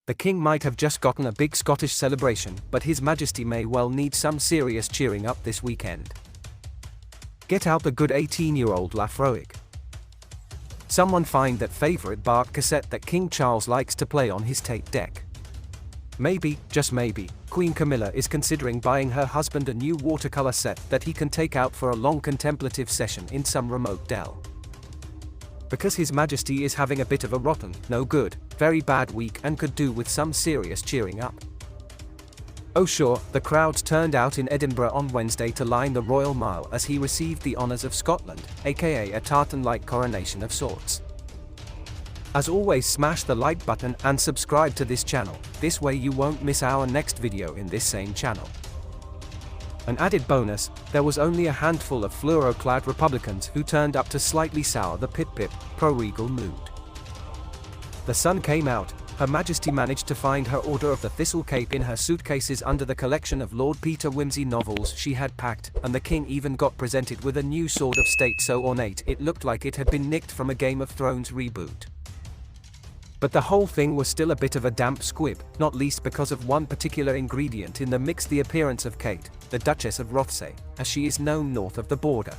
The King might have just gotten a big Scottish celebration, but His Majesty may well need some serious cheering up this weekend. Get out the good 18-year-old Lafroig. Someone find that favorite Bart cassette that King Charles likes to play on his tape deck. Maybe, just maybe, Queen Camilla is considering buying her husband a new watercolor set that he can take out for a long contemplative session in some remote dell. Because His Majesty is having a bit of a rotten, no good, very bad week and could do with some serious cheering up. Oh sure, the crowds turned out in Edinburgh on Wednesday to line the Royal Mile as he received the honours of Scotland, aka a tartan-like coronation of sorts. As always, smash the like button and subscribe to this channel, this way you won't miss our next video in this same channel. An added bonus, there was only a handful of fluoro-clad Republicans who turned up to slightly sour the pip-pip, pro-regal mood. The sun came out, Her Majesty managed to find her Order of the Thistle cape in her suitcases under the collection of Lord Peter Wimsey novels she had packed, and the King even got presented with a new sword of state so ornate it looked like it had been nicked from a Game of Thrones reboot. But the whole thing was still a bit of a damp squib, not least because of one particular ingredient in the mix: the appearance of Kate, the Duchess of Rothesay, as she is known north of the border.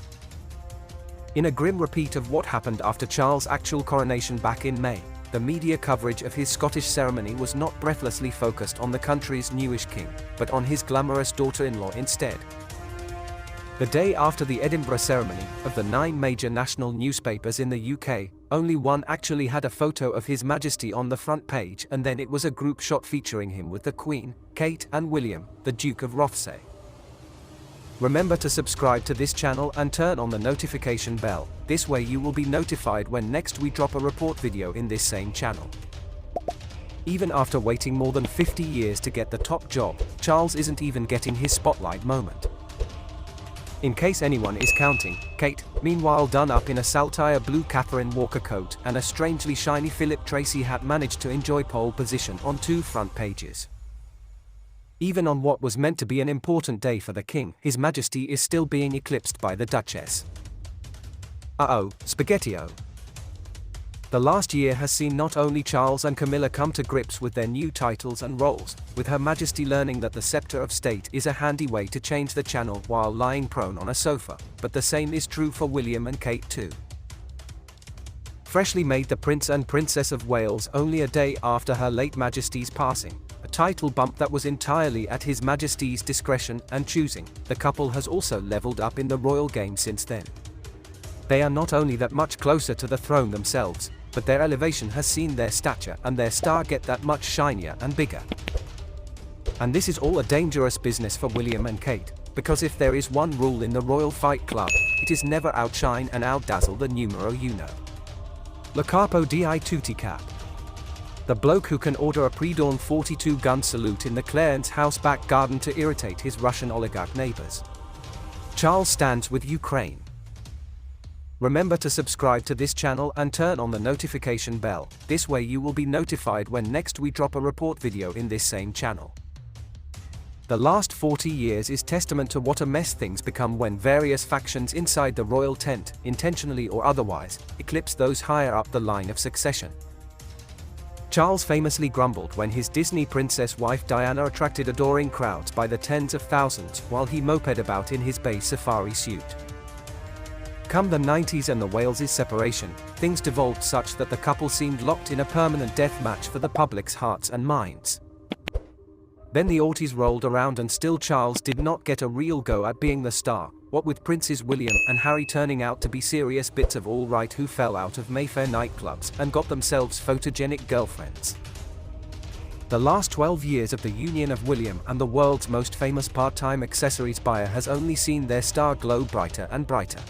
In a grim repeat of what happened after Charles' actual coronation back in May, the media coverage of his Scottish ceremony was not breathlessly focused on the country's newish king, but on his glamorous daughter-in-law instead. The day after the Edinburgh ceremony, of the 9 major national newspapers in the UK, only one actually had a photo of His Majesty on the front page, and then it was a group shot featuring him with the Queen, Kate and William, the Duke of Rothesay. Remember to subscribe to this channel and turn on the notification bell, this way you will be notified when next we drop a report video in this same channel. Even after waiting more than 50 years to get the top job, Charles isn't even getting his spotlight moment. In case anyone is counting, Kate, meanwhile done up in a saltire blue Catherine Walker coat and a strangely shiny Philip Tracy hat, managed to enjoy pole position on 2 front pages. Even on what was meant to be an important day for the King, His Majesty is still being eclipsed by the Duchess. Uh-oh, spaghetti-o. The last year has seen not only Charles and Camilla come to grips with their new titles and roles, with Her Majesty learning that the scepter of state is a handy way to change the channel while lying prone on a sofa, but the same is true for William and Kate too. Freshly made the Prince and Princess of Wales only a day after Her late Majesty's passing, a title bump that was entirely at His Majesty's discretion and choosing, the couple has also leveled up in the royal game since then. They are not only that much closer to the throne themselves, but their elevation has seen their stature and their star get that much shinier and bigger. And this is all a dangerous business for William and Kate, because if there is one rule in the Royal Fight Club, it is never outshine and outdazzle the numero uno. Le capo di tutti cap. The bloke who can order a pre-dawn 42-gun salute in the Clarence House back garden to irritate his Russian oligarch neighbors. Charles stands with Ukraine. Remember to subscribe to this channel and turn on the notification bell, this way you will be notified when next we drop a report video in this same channel. The last 40 years is testament to what a mess things become when various factions inside the royal tent, intentionally or otherwise, eclipse those higher up the line of succession. Charles famously grumbled when his Disney princess wife Diana attracted adoring crowds by the tens of thousands while he moped about in his beige safari suit. Come the 90s and the Wales' separation, things devolved such that the couple seemed locked in a permanent death match for the public's hearts and minds. Then the aughties rolled around and still Charles did not get a real go at being the star, what with Princes William and Harry turning out to be serious bits of all right who fell out of Mayfair nightclubs and got themselves photogenic girlfriends. The last 12 years of the union of William and the world's most famous part-time accessories buyer has only seen their star glow brighter and brighter.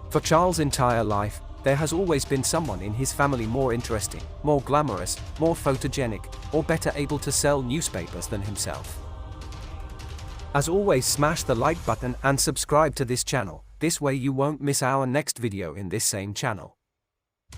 For Charles' entire life, there has always been someone in his family more interesting, more glamorous, more photogenic, or better able to sell newspapers than himself. As always, smash the like button and subscribe to this channel, this way you won't miss our next video in this same channel.